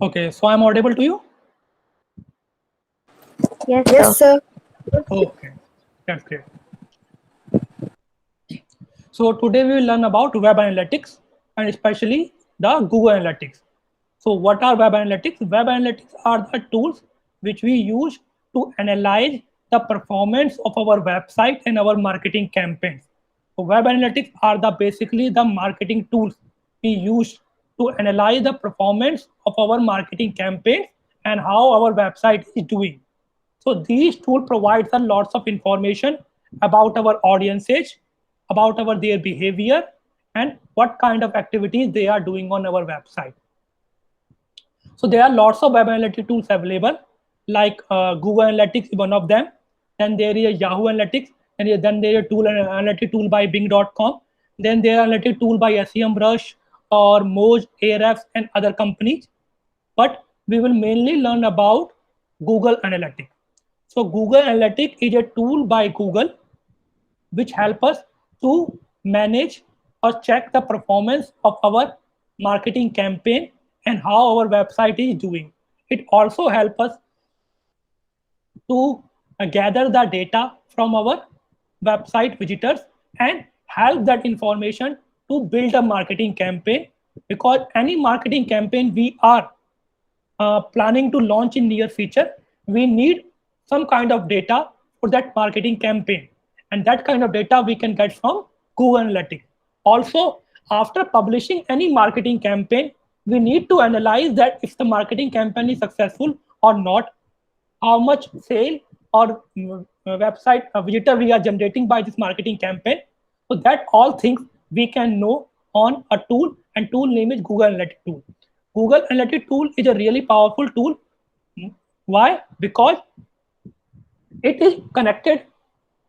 Okay, so I'm audible to you? Yes, Yes, sir. sir. Okay, that's great. So today we will learn about web analytics and especially the Google Analytics. So what are web analytics? Web analytics are the tools which we use to analyze the performance of our website and our marketing campaigns. So web analytics are the basically the marketing tools we use to analyze the performance of our marketing campaigns and how our website is doing. So these tools provides us lots of information about our audiences, about our their behavior, and what kind of activities they are doing on our website. So there are lots of web analytic tools available, like Google Analytics is one of them. Then there is Yahoo Analytics, and then there is a tool analytic tool by Bing.com. Then there are analytic tool by SEMrush or Moz, Ahrefs, and other companies. But we will mainly learn about Google Analytics. So Google Analytics is a tool by Google which help us to manage or check the performance of our marketing campaign and how our website is doing. It also helps us to gather the data from our website visitors and help that information to build a marketing campaign, because any marketing campaign we are planning to launch in near future, we need some kind of data for that marketing campaign, and that kind of data we can get from Google Analytics. Also, after publishing any marketing campaign, we need to analyze that if the marketing campaign is successful or not, how much sale or website visitor we are generating by this marketing campaign. So that all things we can know on a tool, and tool name is Google Analytics tool. Google Analytics tool is a really powerful tool. Why? Because it is connected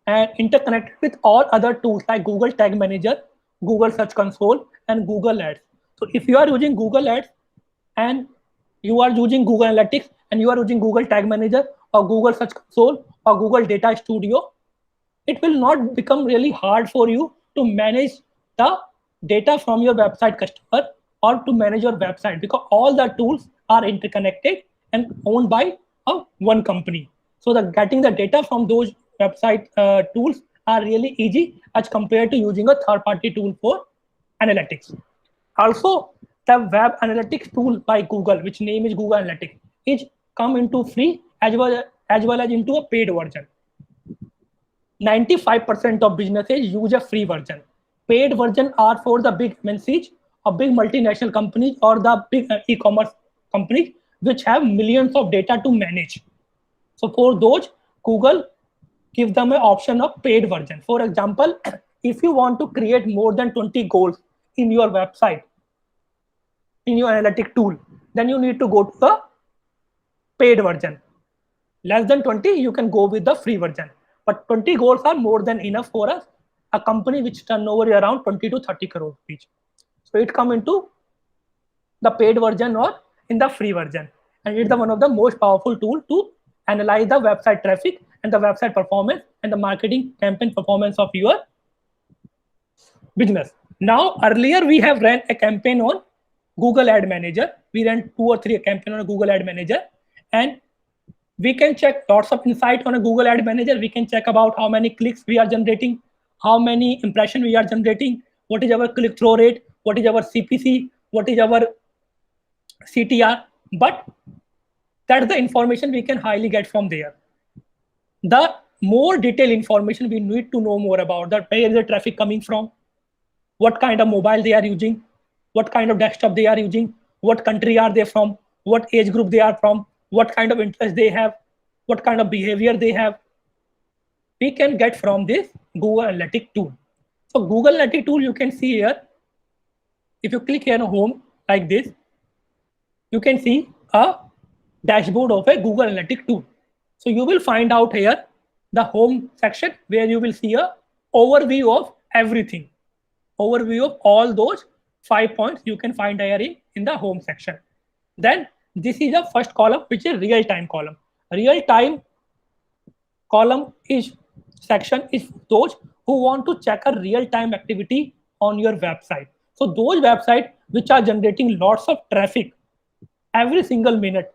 and interconnected with all other tools like Google Tag Manager, Google Search Console, and Google Ads. So if you are using Google Ads and you are using Google Analytics and you are using Google Tag Manager or Google Search Console or Google Data Studio, it will not become really hard for you to manage the data from your website customer or to manage your website, because all the tools are interconnected and owned by one company. So the getting the data from those website tools are really easy as compared to using a third party tool for analytics. Also, the web analytics tool by Google, which name is Google Analytics, is come into free as well as into a paid version. 95% of businesses use a free version. Paid version are for the big MNCs or big multinational companies or the big e-commerce companies which have millions of data to manage. So for those, Google gives them an option of paid version. For example, if you want to create more than 20 goals in your website, in your analytic tool, then you need to go to the paid version. Less than 20, you can go with the free version. But 20 goals are more than enough for us, a company which turnover around 20 to 30 crore each. So it come into the paid version or in the free version. And it's the one of the most powerful tool to analyze the website traffic and the website performance and the marketing campaign performance of your business. Now, earlier we have ran a campaign on Google Ad Manager. We ran 2 or 3 campaign on Google Ad Manager, and we can check lots of insight on a Google Ad Manager. We can check about how many clicks we are generating, how many impression we are generating, what is our click through rate, what is our CPC, what is our CTR. But that's the information we can highly get from there. The more detailed information we need to know more about that, where is the traffic coming from, what kind of mobile they are using, what kind of desktop they are using, what country are they from, what age group they are from, what kind of interest they have, what kind of behavior they have. We can get from this Google Analytics tool. So Google Analytics tool, you can see here, if you click here on home like this, you can see a dashboard of a Google Analytics tool. So you will find out here the home section where you will see a overview of everything. Overview of all those 5 points you can find here in the home section. Then this is the first column, which is real-time column. Real-time column is section is those who want to check a real-time activity on your website. So those websites which are generating lots of traffic every single minute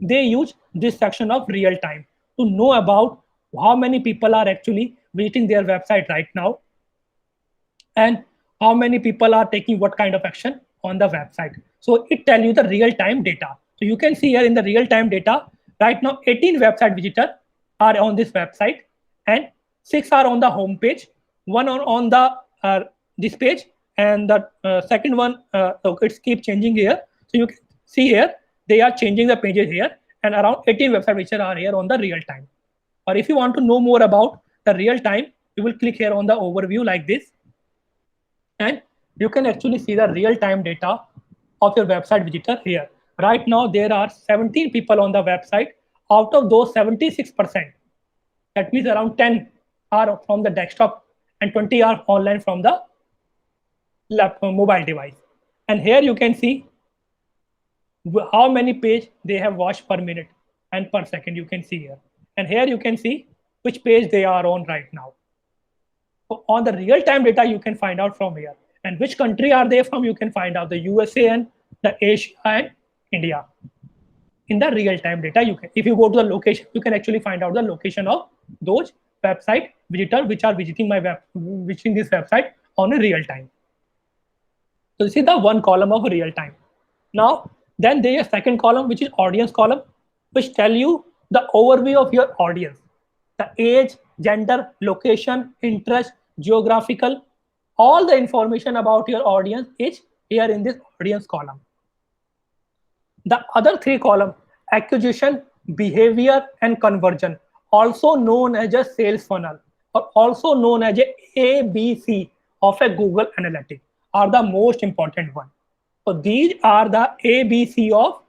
they use this section of real time to know about how many people are actually visiting their website right now, and how many people are taking what kind of action on the website. So it tell you the real time data. So you can see here in the real time data right now 18 website visitors are on this website, and 6 are on the home page, one on the this page, and the second one, so it's keep changing here. So you can see here they are changing the pages here, and around 18 website visitors are here on the real time. Or if you want to know more about the real time, you will click here on the overview like this, and you can actually see the real-time data of your website visitor here. Right now, there are 17 people on the website. Out of those 76%, that means around 10 are from the desktop and 20 are online from the mobile device. And here you can see how many page they have watched per minute and per second. You can see here. And here you can see which page they are on right now. So on the real-time data, you can find out from here. And which country are they from? You can find out the USA and the Asia and India. In the real-time data, you can, if you go to the location, you can actually find out the location of those website visitors which are visiting this website on a real time. So this is the one column of real time. Now, then there is a second column which is audience column, which tell you the overview of your audience, the age, gender, location, interest, geographical, all the information about your audience is here in this audience column. The other three columns, acquisition, behavior, and conversion, also known as a sales funnel, or also known as a ABC of a Google Analytics, are the most important one. So these are the ABC of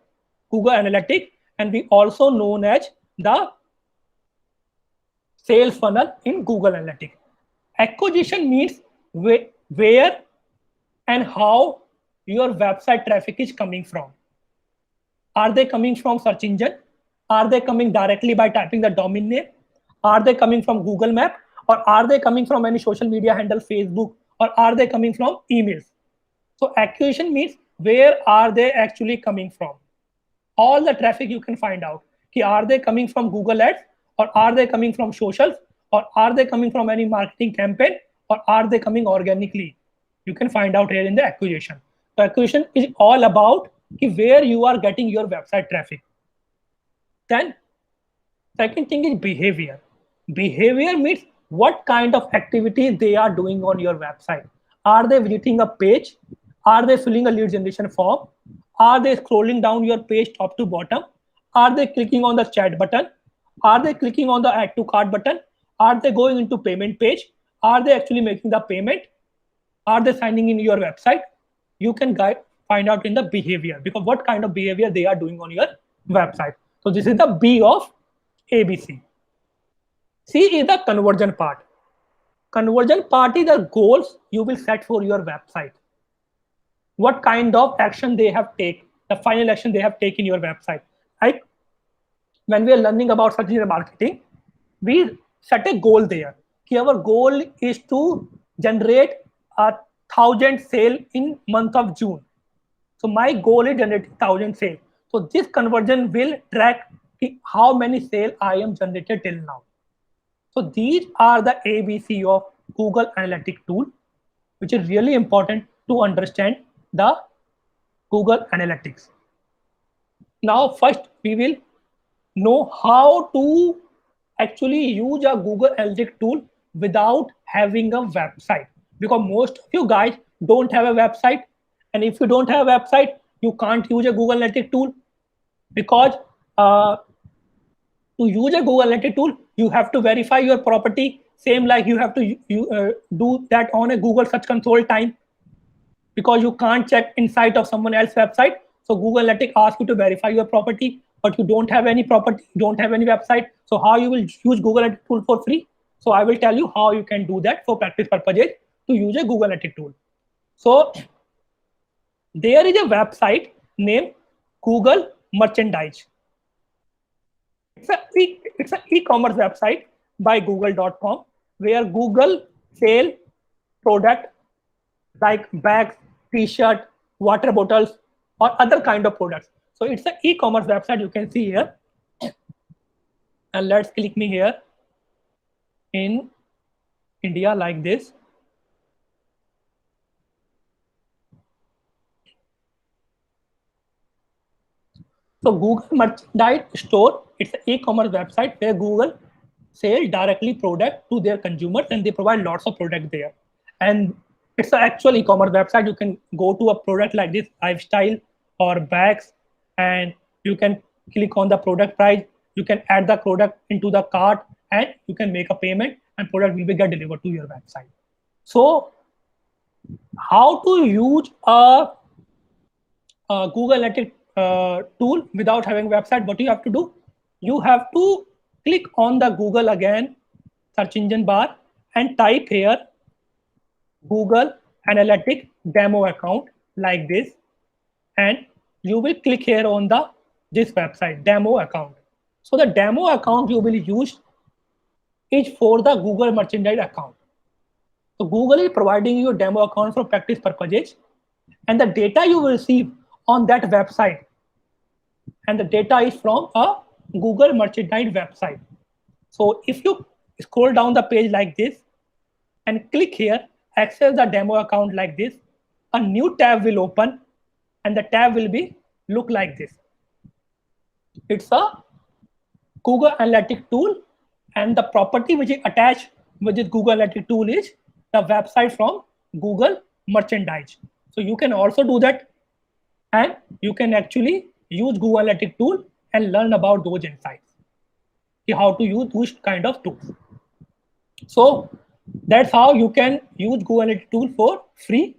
Google Analytics, and we also known as the sales funnel in Google Analytics. Acquisition means where and how your website traffic is coming from. Are they coming from search engine? Are they coming directly by typing the domain name? Are they coming from Google Map? Or are they coming from any social media handle, Facebook? Or are they coming from emails? So acquisition means where are they actually coming from? All the traffic you can find out. Are they coming from Google Ads? Or are they coming from socials? Or are they coming from any marketing campaign? Or are they coming organically? You can find out here in the acquisition. So acquisition is all about where you are getting your website traffic. Then second thing is behavior. Behavior means what kind of activities they are doing on your website. Are they visiting a page? Are they filling a lead generation form? Are they scrolling down your page top to bottom? Are they clicking on the chat button? Are they clicking on the add to cart button? Are they going into payment page? Are they actually making the payment? Are they signing in your website? You can find out in the behavior, because what kind of behavior they are doing on your website. So this is the B of ABC. C is the conversion part. Conversion part is the goals you will set for your website. What kind of action they have taken, the final action they have taken your website. Right? When we are learning about search engine marketing, we set a goal there. Our goal is to generate 1,000 sale in month of June. So my goal is generating 1,000 sale. So this conversion will track how many sale I am generated till now. So these are the ABC of Google Analytics tool, which is really important to understand the Google Analytics. Now first we will know how to actually use a Google Analytics tool without having a website, because most of you guys don't have a website, and if you don't have a website, you can't use a Google Analytics tool, because to use a Google Analytics tool, you have to verify your property, same like you have to do that on a Google Search Console time, because you can't check inside of someone else's website. So Google Analytics asks you to verify your property, but you don't have any property, you don't have any website. So how you will use Google Analytics tool for free? So I will tell you how you can do that for practice purposes to use a Google Analytics tool. So there is a website named Google Merchandise. It's an e-commerce website by google.com where Google sell product like bags, t-shirt, water bottles, or other kind of products. So it's an e-commerce website you can see here. And let's click me here in India like this. So Google Merchandise Store, it's an e-commerce website where Google sell directly product to their consumers and they provide lots of product there. And it's an actual e-commerce website. You can go to a product like this, lifestyle or bags, and you can click on the product price. You can add the product into the cart and you can make a payment and product will be get delivered to your website. So how to use a Google Analytics tool without having website? What you have to do? You have to click on the Google again, search engine bar, and type here Google Analytics demo account like this, and you will click here on the this website demo account. So the demo account you will use is for the Google Merchandise account. So Google is providing you a demo account for practice purposes, and the data you will receive on that website, and the data is from a Google Merchandise website. So if you scroll down the page like this and click here, access the demo account like this, a new tab will open and the tab will be look like this. It's a Google Analytics tool, and the property which is attached with this Google Analytics tool is the website from Google Merchandise. So you can also do that, and you can actually use Google Analytics tool and learn about those insights, how to use those kind of tools. So that's how you can use Google Analytics tool for free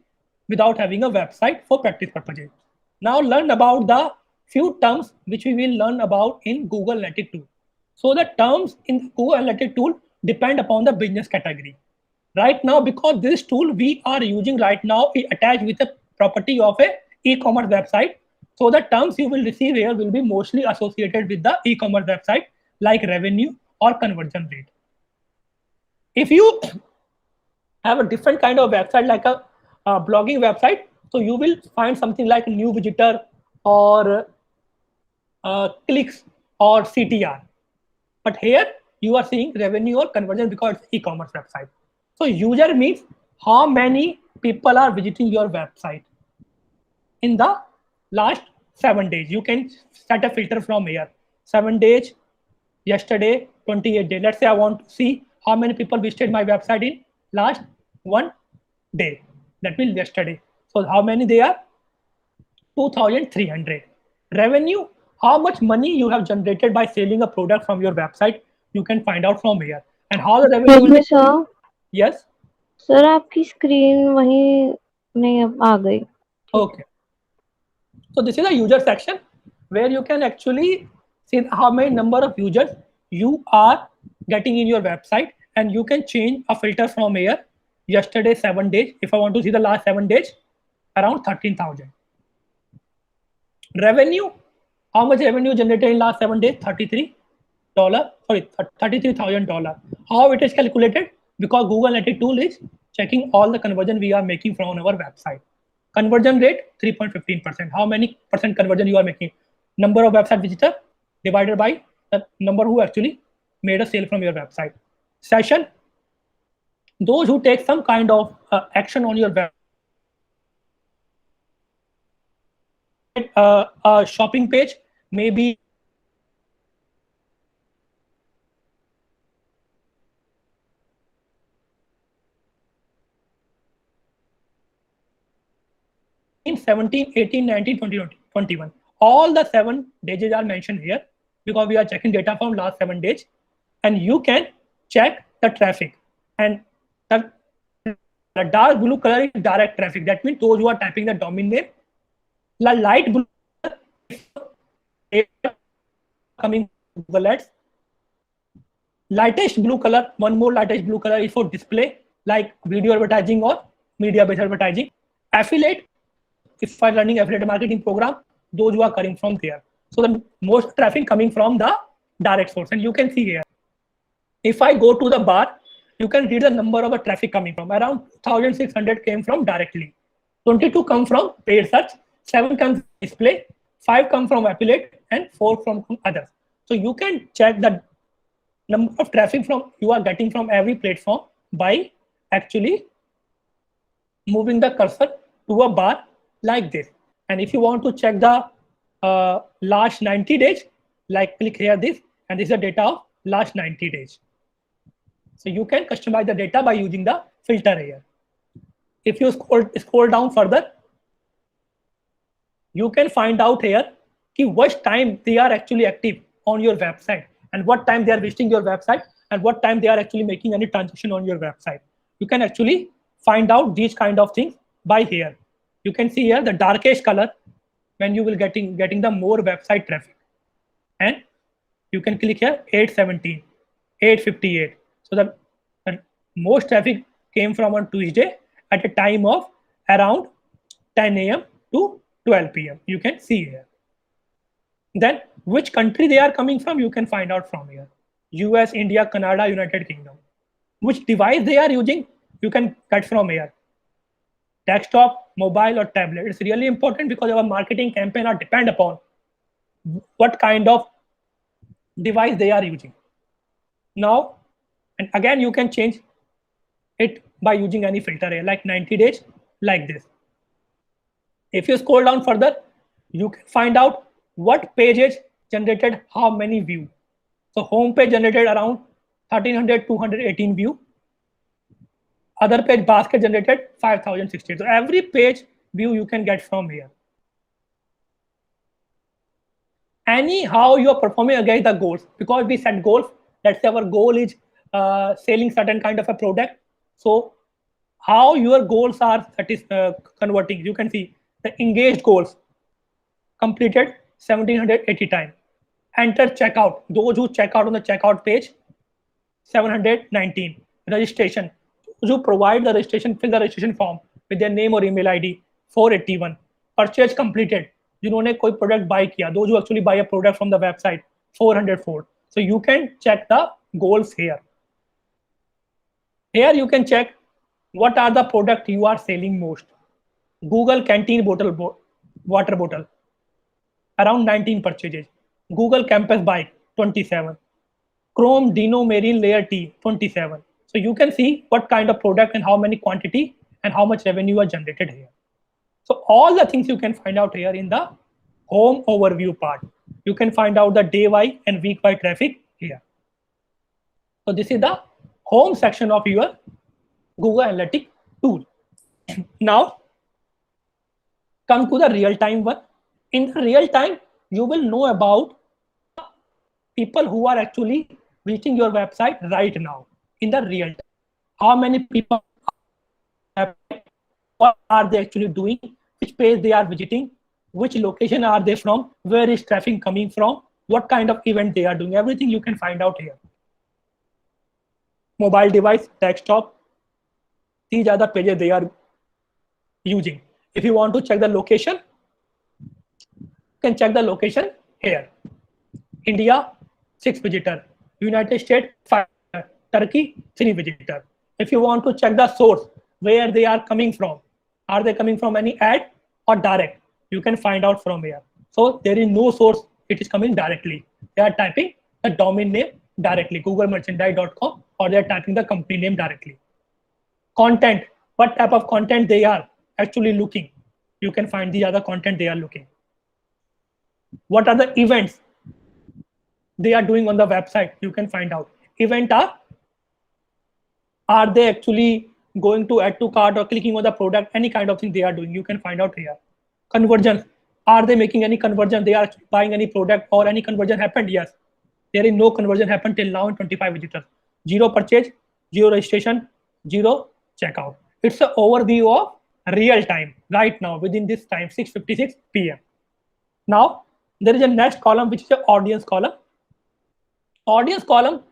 without having a website for practice purposes. Now learn about the few terms which we will learn about in Google Analytics tool. So the terms in Google Analytics tool depend upon the business category. Right now, because this tool we are using right now is attached with a property of a e-commerce website. So the terms you will receive here will be mostly associated with the e-commerce website, like revenue or conversion rate. If you have a different kind of website, like a blogging website, so you will find something like new visitor or clicks or CTR. But here you are seeing revenue or conversion because it's e-commerce website. So user means how many people are visiting your website in the last 7 days. You can set a filter from here. 7 days, yesterday, 28 days. Let's say I want to see how many people visited my website in last 1 day. That means yesterday. So how many they are? 2,300. Revenue, how much money you have generated by selling a product from your website, you can find out from here. And how the revenue will be. Sir Yes. Sir आपकी screen वहीं नहीं अब आ गई. Okay. So this is a user section where you can actually see how many number of users you are getting in your website, and you can change a filter from here. Yesterday 7 days. If I want to see the last 7 days, around 13,000. Revenue, how much revenue generated in last 7 days? $33. Sorry, $33,000. How it is calculated? Because Google Analytics tool is checking all the conversion we are making from our website. Conversion rate 3.15%. How many percent conversion you are making? Number of website visitor divided by the number who actually made a sale from your website. Session, those who take some kind of action on your website. A shopping page, maybe in 17, 18, 19, 20, 21. All the 7 days are mentioned here because we are checking data from last 7 days, and you can check the traffic. And the dark blue color is direct traffic. That means those who are typing the domain name. The light blue coming Google Ads. Lightest blue color, one more lightest blue color is for display, like video advertising or media-based advertising. Affiliate, if I'm running affiliate marketing program, those who are coming from there. So the most traffic coming from the direct source, and you can see here. If I go to the bar, you can read the number of traffic coming from. Around 1,600 came from directly. 22 come from paid search, 7 comes display, 5 come from affiliate, and 4 from others. So you can check the number of traffic from you are getting from every platform by actually moving the cursor to a bar like this. And if you want to check the last 90 days, like click here this, and this is the data of last 90 days. So you can customize the data by using the filter here. If you scroll down further, you can find out here which time they are actually active on your website, and what time they are visiting your website, and what time they are actually making any transaction on your website. You can actually find out these kind of things by here. You can see here the darkest color when you will getting the more website traffic, and you can click here 817, 858. So the most traffic came from on Tuesday at a time of around 10 a.m. to 12 p.m. You can see here. Then which country they are coming from, you can find out from here. US, India, Canada, United Kingdom. Which device they are using, you can get from here. Desktop, mobile, or tablet. It's really important because our marketing campaign are depend upon what kind of device they are using. Now, and again, you can change it by using any filter here, like 90 days, like this. If you scroll down further, you can find out what pages generated how many view. So home page generated around 1300, 218 view. Other page basket generated 5060. So every page view you can get from here. Anyhow, you are performing against the goals, because we set goals. Let's say our goal is selling certain kind of a product. So how your goals are converting, you can see the engaged goals completed 1780 times. Enter checkout, those who check out on the checkout page 719. Registration, those who provide the registration, fill the registration form with their name or email ID 481. Purchase completed, जिन्होंने कोई product buy किया, those who actually buy a product from the website 404. So you can check the goals here. Here you can check what are the product you are selling most. Google Canteen water bottle, around 19 purchases. Google Campus bike, 27. Chrome Dino Marine Layer T, 27. So you can see what kind of product and how many quantity and how much revenue are generated here. So all the things you can find out here in the home overview part. You can find out the day-wise and week-wise traffic here. So this is the home section of your Google Analytics tool. Now, come to the real-time one. In the real time, you will know about people who are actually visiting your website right now in the real time. How many people are, what are they actually doing, which page they are visiting, which location are they from, where is traffic coming from, what kind of event they are doing. Everything you can find out here. Mobile device, desktop, these are the pages they are using. If you want to check the location, you can check the location here. India, 6 visitor. United States, 5 visitor. Turkey, 3 visitor. If you want to check the source, where they are coming from, are they coming from any ad or direct, you can find out from here. So there is no source, it is coming directly. They are typing the domain name directly, googlemerchandise.com, or they are typing the company name directly. Content, what type of content they are actually looking, you can find the other content they are looking. What are the events they are doing on the website, you can find out. Event are they actually going to add to cart or clicking on the product, any kind of thing they are doing, you can find out here. Conversions, are they making any conversion, they are buying any product, or any conversion happened? Yes, there is no conversion happened till now in 25 visitors. 0 purchase, 0 registration, 0 checkout. It's an overview of real time right now within this time, 6:56 p.m. Now there is a next column which is an audience column. Audience column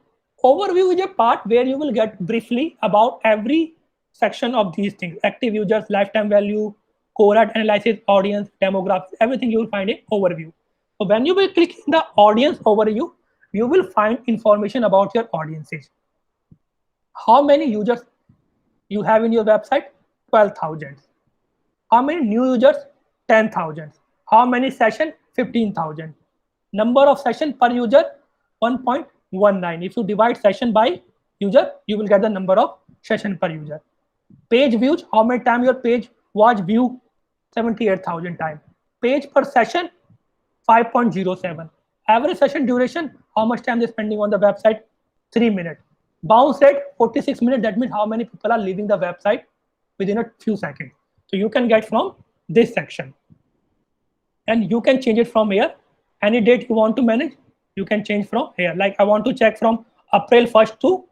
overview is a part where you will get briefly about every section of these things: active users, lifetime value, cohort analysis, audience, demographics, everything you will find in overview. So when you will click in the audience overview, you will find information about your audiences. How many users you have in your website? 12,000. How many new users? 10,000. How many sessions? 15,000. Number of session per user 1.19. If you divide session by user, you will get the number of session per user. Page views, how many times your page was viewed? 78,000 times. Page per session 5.07. Average session duration, how much time they're spending on the website? 3 minutes. Bounce rate 46 minutes. That means how many people are leaving the website within a few seconds. So you can get from this section. And you can change it from here. Any date you want to manage, you can change from here. Like I want to check from April 1st to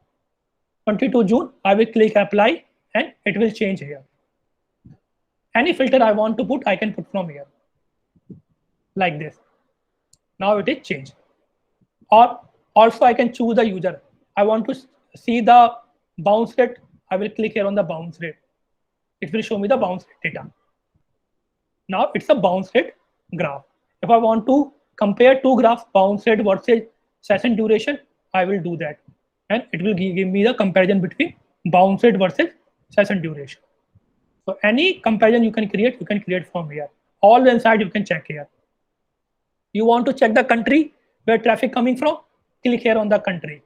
22 June. I will click apply and it will change here. Any filter I want to put, I can put from here. Like this. Now it is changed. Or also I can choose the user. I want to see the bounce rate. I will click here on the bounce rate. It will show me the bounce rate data. Now it's a bounce rate graph. If I want to compare two graphs, bounce rate versus session duration, I will do that. And it will give me the comparison between bounce rate versus session duration. So any comparison you can create from here. All the inside you can check here. You want to check the country where traffic coming from? Click here on the country.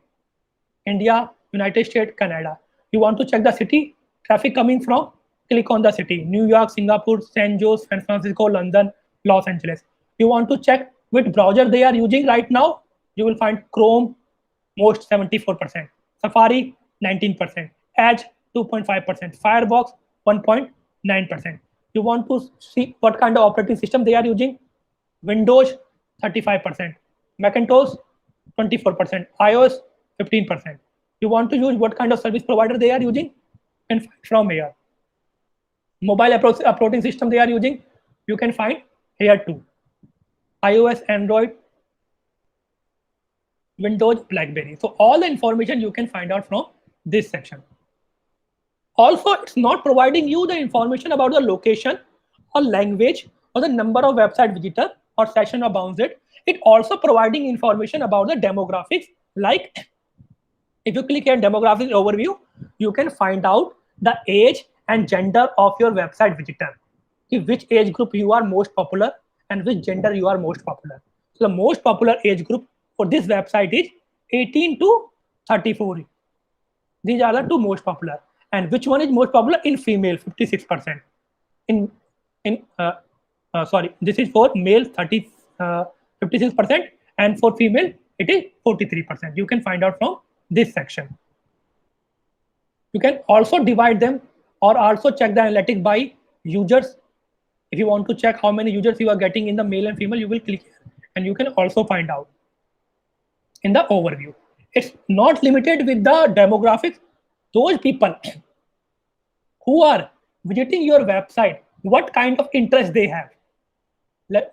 India, United States, Canada. You want to check the city traffic coming from? Click on the city. New York, Singapore, San Jose, San Francisco, London, Los Angeles. You want to check which browser they are using right now? You will find Chrome, most 74%. Safari, 19%. Edge, 2.5%. Firefox, 1.9%. You want to see what kind of operating system they are using? Windows, 35%. Macintosh, 24%. iOS, 15%. You want to use what kind of service provider they are using? You can find from here. Mobile operating system they are using, you can find here too. iOS, Android, Windows, BlackBerry. So all the information you can find out from this section. Also, it's not providing you the information about the location or language or the number of website visitor or session or bounce rate. It also providing information about the demographics. Like if you click here demographics overview, you can find out the age and gender of your website visitor. Which age group you are most popular and which gender you are most popular. So the most popular age group for this website is 18 to 34. These are the two most popular. And which one is most popular in female? 56%. This is for male 56%, and for female it is 43%. You can find out from this section. You can also divide them or also check the analytics by users. If you want to check how many users you are getting in the male and female, you will click here and you can also find out in the overview. It's not limited with the demographics. Those people who are visiting your website, what kind of interest they have.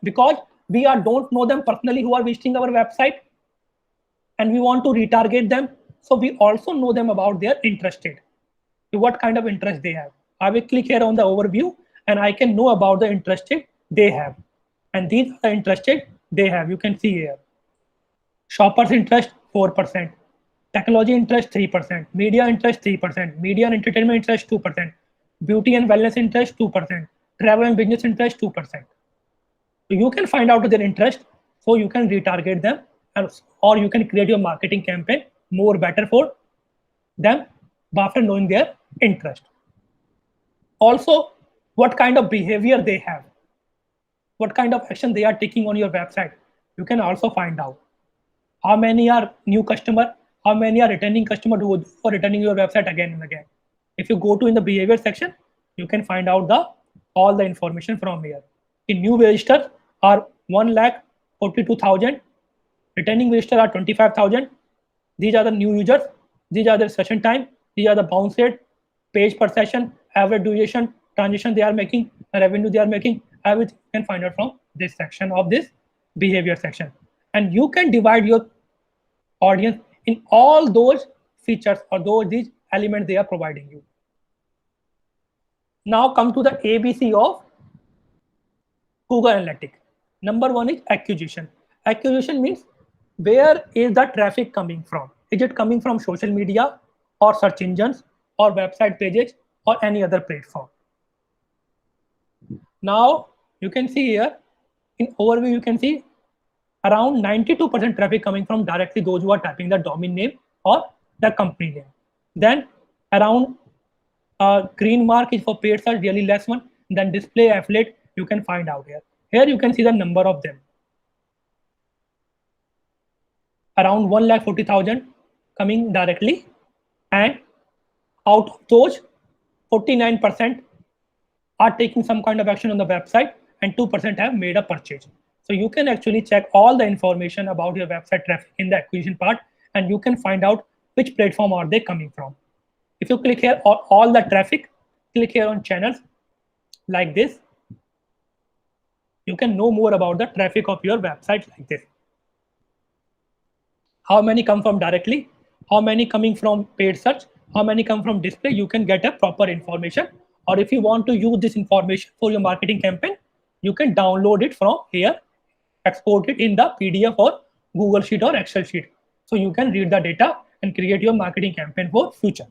Because we don't know them personally who are visiting our website and we want to retarget them. So we also know them about their interested. What kind of interest they have. I will click here on the overview and I can know about the interested they have. And these are the interested they have. You can see here. Shoppers interest 4%. Technology interest 3%. Media interest 3%. Media and entertainment interest 2%. Beauty and wellness interest 2%. Travel and business interest 2%. So you can find out their interest so you can retarget them or you can create your marketing campaign more better for them after knowing their interest. Also, what kind of behavior they have, what kind of action they are taking on your website. You can also find out how many are new customer, how many are returning customer who are returning your website again and again. If you go to in the behavior section, you can find out all the information from here. In new visitors are 1,42,000, returning visitors are 25,000. These are the new users. These are the session time. These are the bounce rate, page per session, average duration, transition they are making, revenue they are making. Everything you can find out from this section of this behavior section. And you can divide your audience in all those features or these elements they are providing you. Now come to the ABC of Google Analytics. Number one is acquisition. Acquisition means where is the traffic coming from? Is it coming from social media or search engines or website pages or any other platform? Now you can see here in overview, you can see around 92% traffic coming from directly those who are typing the domain name or the company name. Then around green mark is for paid search, really less one. Then display affiliate, you can find out here. Here you can see the number of them. Around 1,40,000 coming directly, and out of those, 49% are taking some kind of action on the website, and 2% have made a purchase. So you can actually check all the information about your website traffic in the acquisition part, and you can find out which platform are they coming from. If you click here on all the traffic, click here on channels like this, you can know more about the traffic of your website like this. How many come from directly, how many coming from paid search, how many come from display, you can get a proper information. Or if you want to use this information for your marketing campaign, you can download it from here, export it in the PDF or Google Sheet or Excel sheet. So you can read the data and create your marketing campaign for future.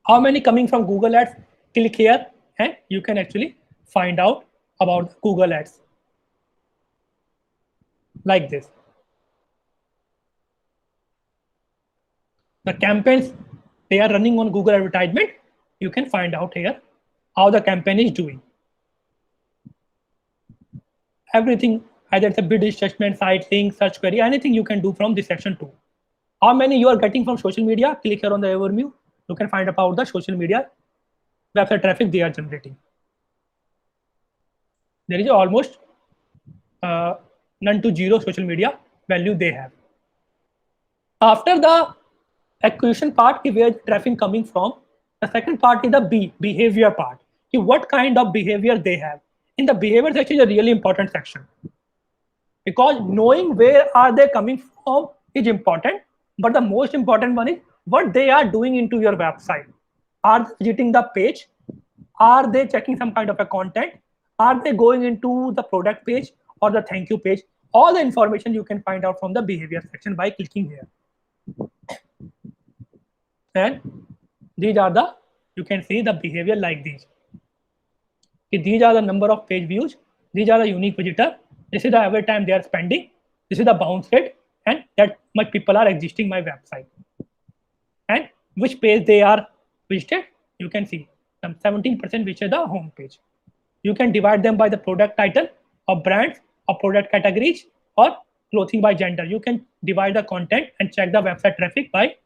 How many coming from Google Ads? Click here and you can actually find out about Google Ads like this. The campaigns they are running on Google advertisement, you can find out here how the campaign is doing. Everything, either it's a bid assessment, site link, search query, anything you can do from this section too. How many you are getting from social media? Click here on the overview. You can find about the social media website traffic they are generating. There is almost none to zero social media value they have. After the acquisition part, where traffic coming from, the second part is the behavior part. What kind of behavior they have. In the behavior section is a really important section, because knowing where are they coming from is important, but the most important one is what they are doing into your website. Are they visiting the page? Are they checking some kind of a content? Are they going into the product page or the thank you page? All the information you can find out from the behavior section by clicking here. And these are the, you can see the behavior like these. These are the number of page views. These are the unique visitor. This is the every time they are spending. This is the bounce rate, and that much people are existing my website. And which page they are visited, you can see some 17% which is the home page. You can divide them by the product title or brands or product categories or clothing by gender. You can divide the content and check the website traffic by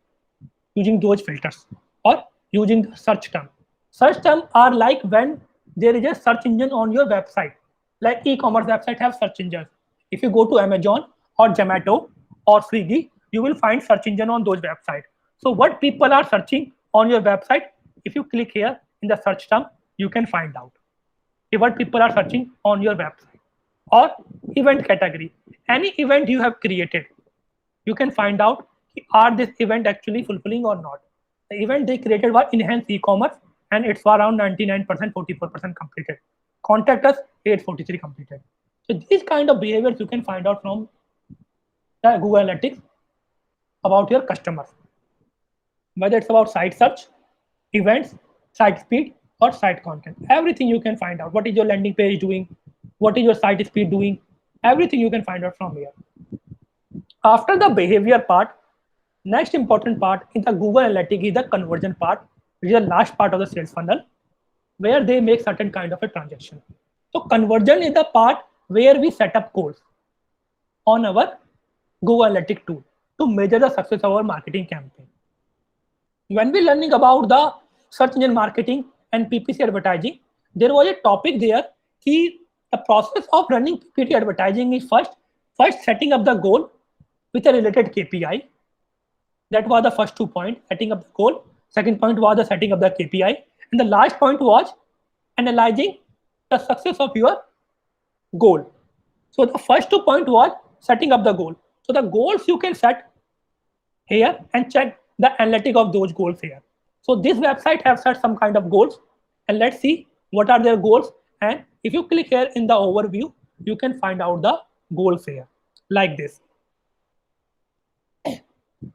using those filters or using the search term. Search terms are like when there is a search engine on your website, like e-commerce website have search engines. If you go to Amazon or Zomato or Swiggy, you will find search engine on those websites. So what people are searching on your website, if you click here in the search term, you can find out what people are searching on your website. Or event category, any event you have created, you can find out are this event actually fulfilling or not. The event they created was enhanced e-commerce, and it's around 99%, 44% completed. Contact us, 843 completed. So these kind of behaviors you can find out from the Google Analytics about your customers. Whether it's about site search, events, site speed, or site content. Everything you can find out. What is your landing page doing? What is your site speed doing? Everything you can find out from here. After the behavior part, next important part in the Google Analytics is the conversion part, which is the last part of the sales funnel, where they make certain kind of a transaction. So conversion is the part where we set up goals on our Google Analytics tool to measure the success of our marketing campaign. When we're learning about the search engine marketing and PPC advertising, there was a topic there. The process of running PPC advertising is first setting up the goal with a related KPI. That was the first 2 points, setting up the goal. Second point was the setting up the KPI. And the last point was analyzing the success of your goal. So the first 2 points was setting up the goal. So the goals you can set here and check the analytic of those goals here. So this website have set some kind of goals, and let's see what are their goals. And if you click here in the overview, you can find out the goals here like this.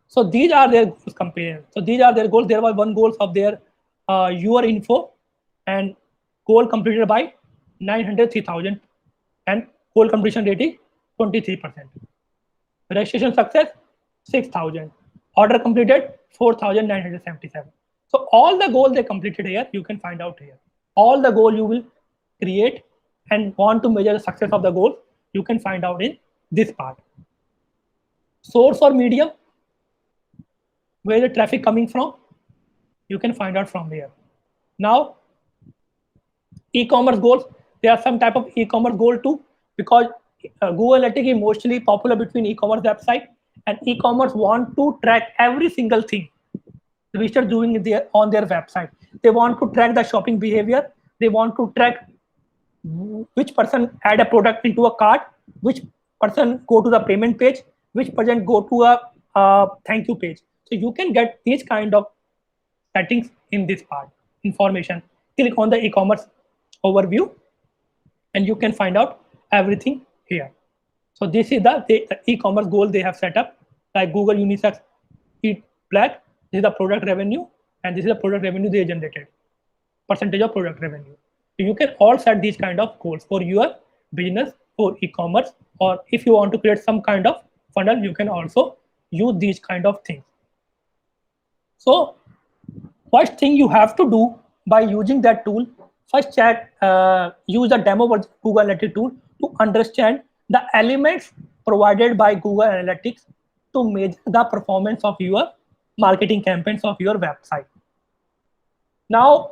So these are their goals compared. So these are their goals. There was one goal of their your info, and goal completed by 903,000 and goal completion rate is 23%. Registration success 6,000. Order completed 4,977. So all the goals they completed here, you can find out here. All the goal you will create and want to measure the success of the goal, you can find out in this part. Source or medium, where the traffic coming from, you can find out from here. Now, e-commerce goals, there are some type of e-commerce goal too, because Google Analytics is mostly popular between e-commerce website, and e-commerce want to track every single thing which are doing on their website. They want to track the shopping behavior. They want to track which person add a product into a cart, which person go to the payment page, which person go to a thank you page. So you can get these kind of settings in this part information. Click on the e-commerce overview and you can find out everything here. So this is the e-commerce goal they have set up, like Google Unisearch Eat Black. This is the product revenue, and this is the product revenue they generated, percentage of product revenue. So you can all set these kind of goals for your business, for e-commerce, or if you want to create some kind of funnel, you can also use these kind of things. So first thing you have to do by using that tool, first use the demo version Google Analytics tool to understand the elements provided by Google Analytics to measure the performance of your marketing campaigns of your website. Now,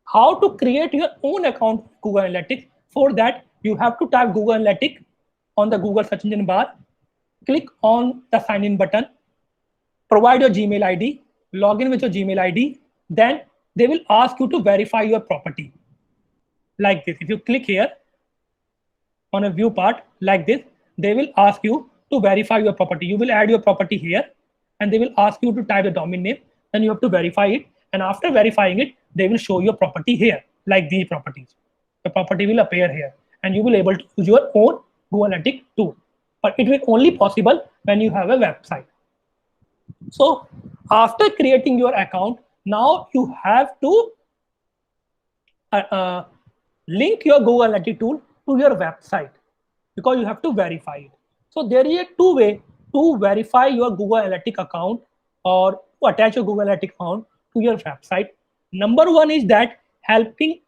how to create your own account Google Analytics? For that, you have to type Google Analytics on the Google search engine bar, click on the sign in button, provide your Gmail ID, log in with your Gmail ID, then they will ask you to verify your property like this. If you click here on a view part like this, they will ask you to verify your property. You will add your property here and they will ask you to type the domain name, then you have to verify it. And after verifying it, they will show your property here, like these properties. The property will appear here and you will able to use your own Google Analytics tool. But it will only possible when you have a website. So after creating your account, now you have to uh, uh, link your Google Analytics tool to your website because you have to verify it. So there is a two way to verify your Google Analytics account or to attach your Google Analytics account to your website. Number one is that helping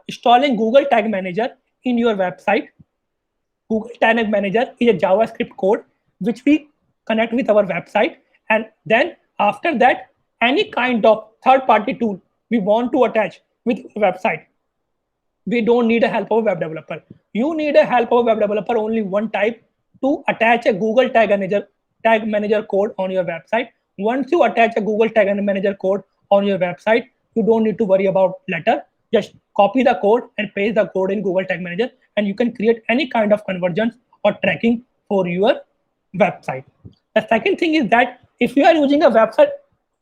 installing Google Tag Manager in your website. Google Tag Manager is a JavaScript code which we connect with our website, and then after that, any kind of third-party tool we want to attach with website, we don't need a help of a web developer. You need a help of a web developer only one type to attach a Google Tag Manager code on your website. Once you attach a Google Tag Manager code on your website, you don't need to worry about later. Just copy the code and paste the code in Google Tag Manager, and you can create any kind of conversions or tracking for your website. The second thing is that if you are using a website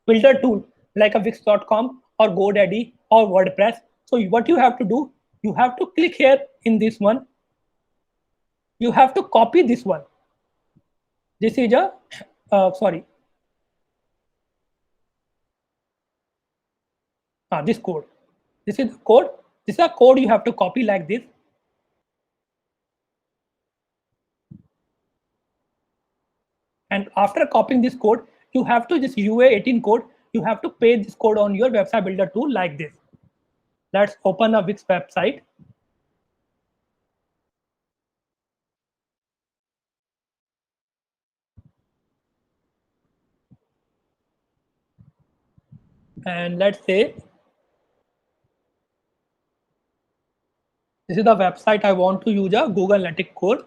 builder tool like a Wix.com or GoDaddy or WordPress, so what you have to do, you have to click here in this one. You have to copy this one. This is a, sorry, this code. This is the code. This is a code you have to copy like this. And after copying this code, you have to this UA18 code, you have to paste this code on your website builder tool like this. Let's open a Wix website. And let's say this is the website I want to use a Google Analytics code.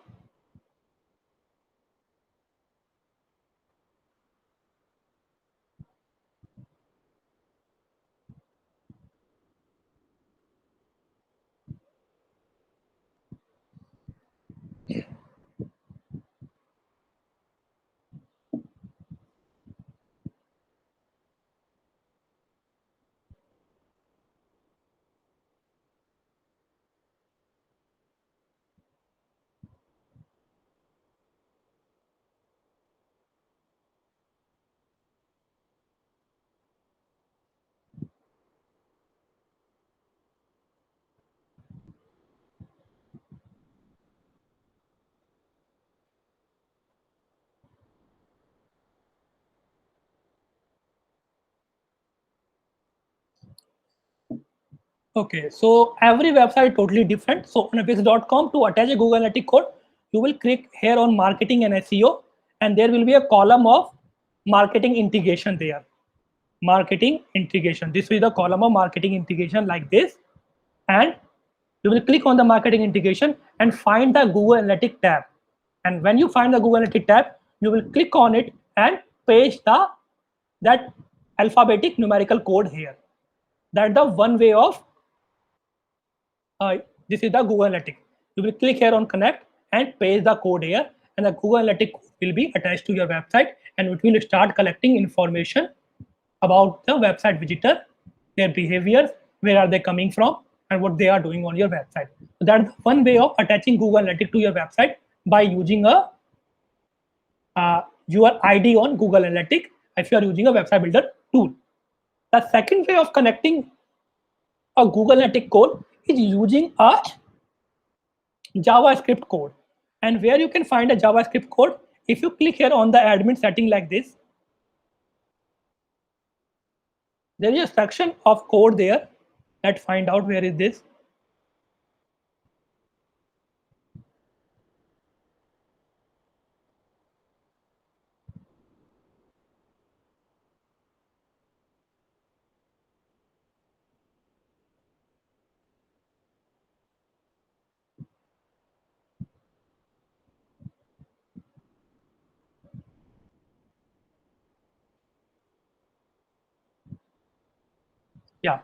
Okay, so every website totally different. So on Wix.com, to attach a Google Analytics code, you will click here on marketing and SEO, and there will be a column of marketing integration there. Marketing integration. This is the column of marketing integration like this, and you will click on the marketing integration and find the Google Analytics tab. And when you find the Google Analytics tab, you will click on it and paste that alphabetic numerical code here. That's the one way of this is the Google Analytics. You will click here on connect and paste the code here, and the Google Analytics will be attached to your website, and it will start collecting information about the website visitor, their behaviors, where are they coming from, and what they are doing on your website. So that's one way of attaching Google Analytics to your website by using a your ID on Google Analytics if you are using a website builder tool. The second way of connecting a Google Analytics code is using a JavaScript code. And where you can find a JavaScript code, if you click here on the admin setting like this, there is a section of code there. Let's find out where is this. Yeah.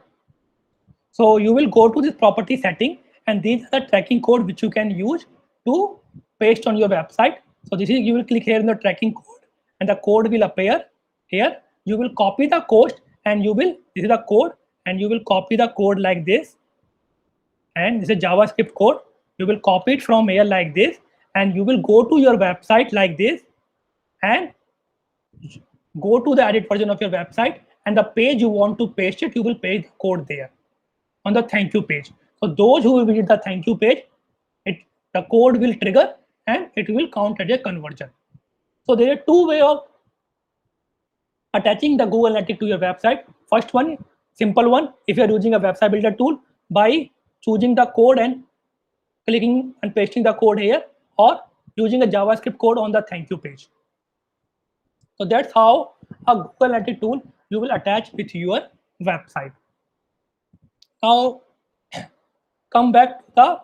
So you will go to this property setting, and these are the tracking code which you can use to paste on your website. So this is, you will click here in the tracking code, and the code will appear here. You will copy the code, and you will, this is the code, and you will copy the code like this. And this is JavaScript code. You will copy it from here like this, and you will go to your website like this, and go to the edit version of your website, and the page you want to paste it, you will paste the code there on the thank you page. So those who will visit the thank you page, the code will trigger and it will count as a conversion. So there are two ways of attaching the Google Analytics to your website. First one, simple one, if you are using a website builder tool, by choosing the code and clicking and pasting the code here, or using a JavaScript code on the thank you page. So that's how a Google Analytics tool you will attach with your website. Now come back to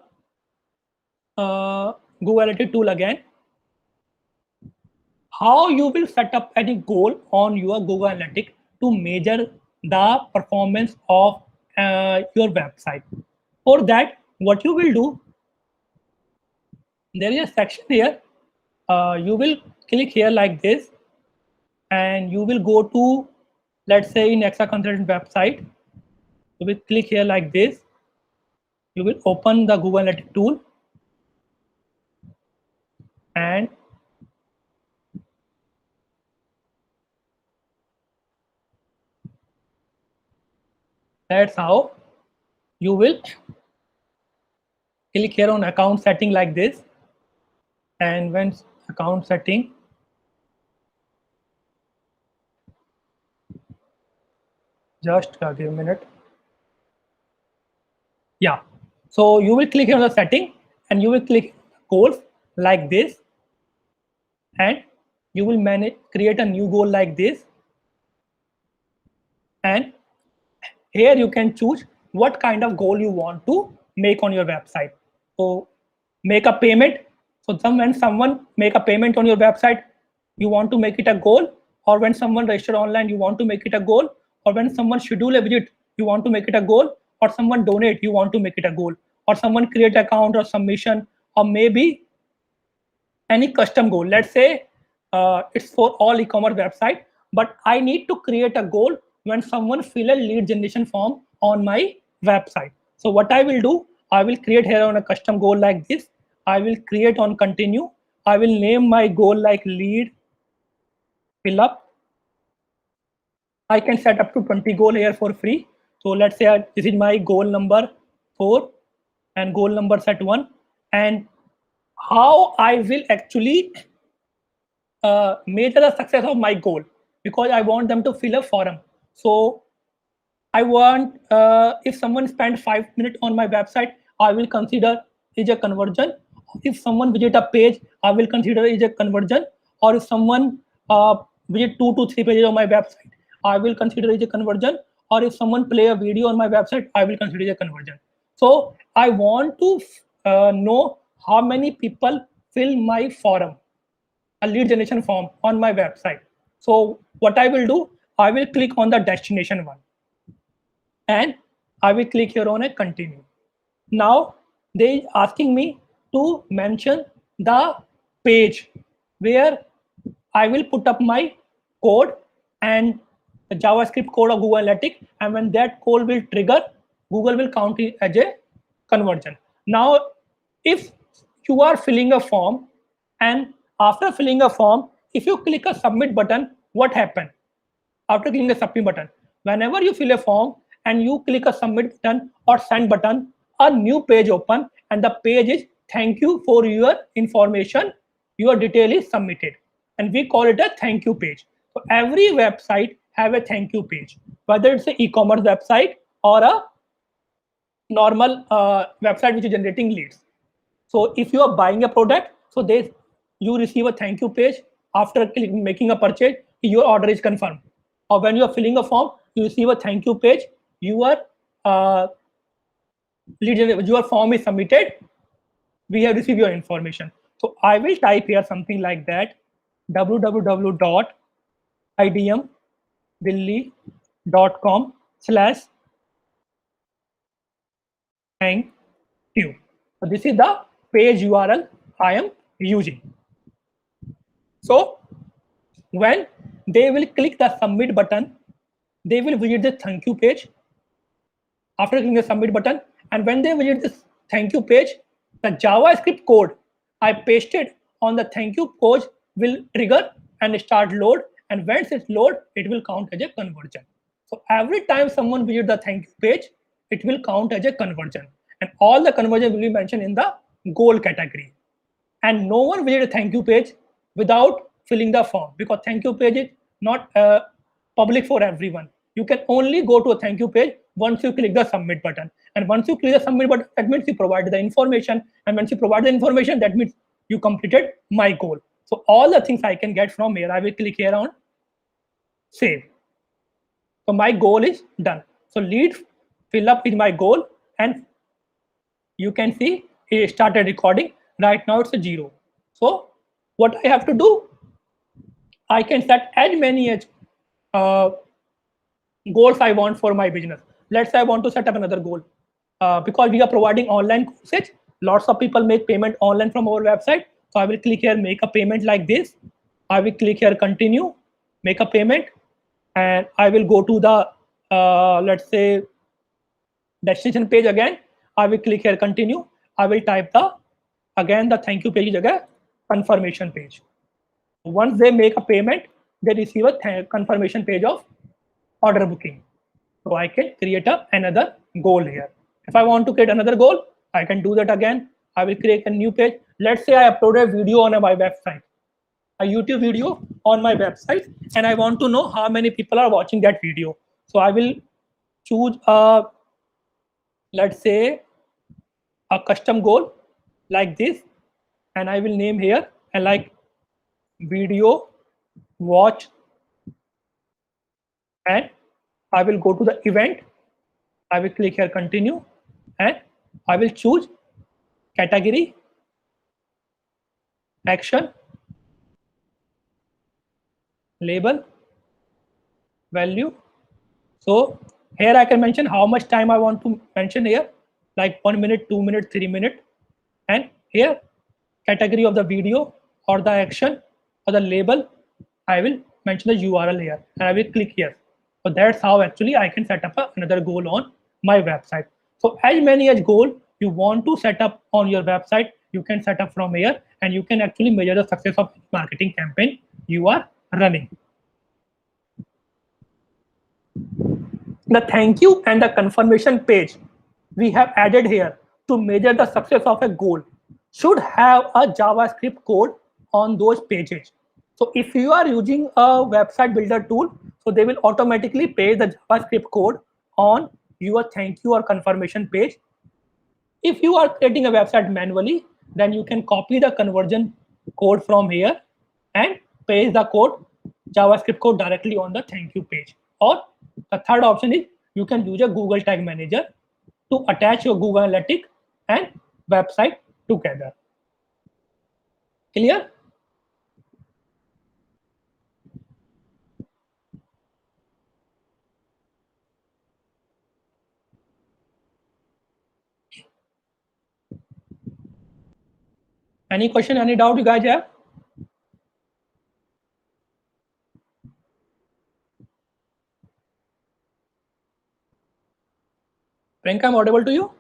the Google Analytics tool again. How you will set up any goal on your Google Analytics to measure the performance of your website. For that, what you will do, there is a section here. You will click here like this, and you will go to, let's say, in Extra Consultant website. You will click here like this. You will open the Google Analytics tool, and that's how you will click here on account setting like this. And when account setting, just give a minute. Yeah, so you will click here on the setting, and you will click goals like this, and you will create a new goal like this, and here you can choose what kind of goal you want to make on your website. So make a payment. So when someone make a payment on your website, you want to make it a goal, or when someone register online, you want to make it a goal, or when someone schedule a visit, you want to make it a goal, or someone donate, you want to make it a goal, or someone create account or submission, or maybe any custom goal. Let's say it's for all e-commerce website, but I need to create a goal when someone fill a lead generation form on my website. So what I will do, I will create here on a custom goal like this. I will create on continue. I will name my goal like lead fill up. I can set up to 20 goal here for free. So let's say this is my goal number 4 and goal number set 1. And how I will actually measure the success of my goal, because I want them to fill a form. So I want, if someone spend 5 minutes on my website, I will consider is a conversion. If someone visit a page, I will consider is a conversion. Or if someone visit 2 to 3 pages on my website, I will consider it a conversion. Or if someone play a video on my website, I will consider it a conversion. So I want to know how many people fill my forum, a lead generation form on my website. So what I will do, I will click on the destination one and I will click here on a continue. Now they asking me to mention the page where I will put up my code and the JavaScript code of Google Analytics, and when that code will trigger, Google will count it as a conversion. Now, if you are filling a form and after filling a form, if you click a submit button, what happens? After clicking the submit button, whenever you fill a form and you click a submit button or send button, a new page open and the page is thank you for your information, your detail is submitted, and we call it a thank you page. So every website have a thank you page, whether it's an e-commerce website or a normal website which is generating leads. So if you are buying a product, so you receive a thank you page after making a purchase, your order is confirmed. Or when you are filling a form, you receive a thank you page, your your form is submitted, we have received your information. So I will type here something like that, www.idmdelhi.com/thank you. So this is the page URL I am using. So when they will click the submit button, they will visit the thank you page after clicking the submit button. And when they visit this thank you page, the JavaScript code I pasted on the thank you page will trigger and start load. And once it's load, it will count as a conversion. So every time someone visits the thank you page, it will count as a conversion. And all the conversion will be mentioned in the goal category. And no one visits a thank you page without filling the form, because thank you page is not public for everyone. You can only go to a thank you page once you click the submit button. And once you click the submit button, that means you provided the information. And once you provide the information, that means you completed my goal. So all the things I can get from here, I will click here on save. So my goal is done. So lead fill up is my goal, and you can see it started recording. Right now it's a 0. So what I have to do, I can set as many as goals I want for my business. Let's say I want to set up another goal. Because we are providing online courses, lots of people make payment online from our website. So I will click here, make a payment like this. I will click here, continue, make a payment, and I will go to the, let's say, destination page again. I will click here, continue. I will type again the thank you page again, confirmation page. Once they make a payment, they receive a confirmation page of order booking. So I can create another goal here. If I want to create another goal, I can do that again. I will create a new page. Let's say I uploaded a video on my website, a YouTube video on my website, and I want to know how many people are watching that video. So I will choose let's say a custom goal like this, and I will name here and like video watch, and I will go to the event. I will click here, continue, and I will choose category, action, label, value. So here I can mention how much time I want to mention here, like 1 minute, 2 minutes, 3 minutes. And here category of the video or the action or the label, I will mention the URL here and I will click here. So that's how actually I can set up another goal on my website. So as many as goal you want to set up on your website, you can set up from here, and you can actually measure the success of marketing campaign you are running. The thank you and the confirmation page we have added here to measure the success of a goal should have a JavaScript code on those pages. So if you are using a website builder tool, so they will automatically paste the JavaScript code on your thank you or confirmation page. If you are creating a website manually, then you can copy the conversion code from here and paste the code, JavaScript code directly on the thank you page. Or the third option is you can use a Google Tag Manager to attach your Google Analytics and website together. Clear? Any question, any doubt you guys have? Priyanka, I'm audible to you?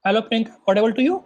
Hello, Priyanka, audible to you?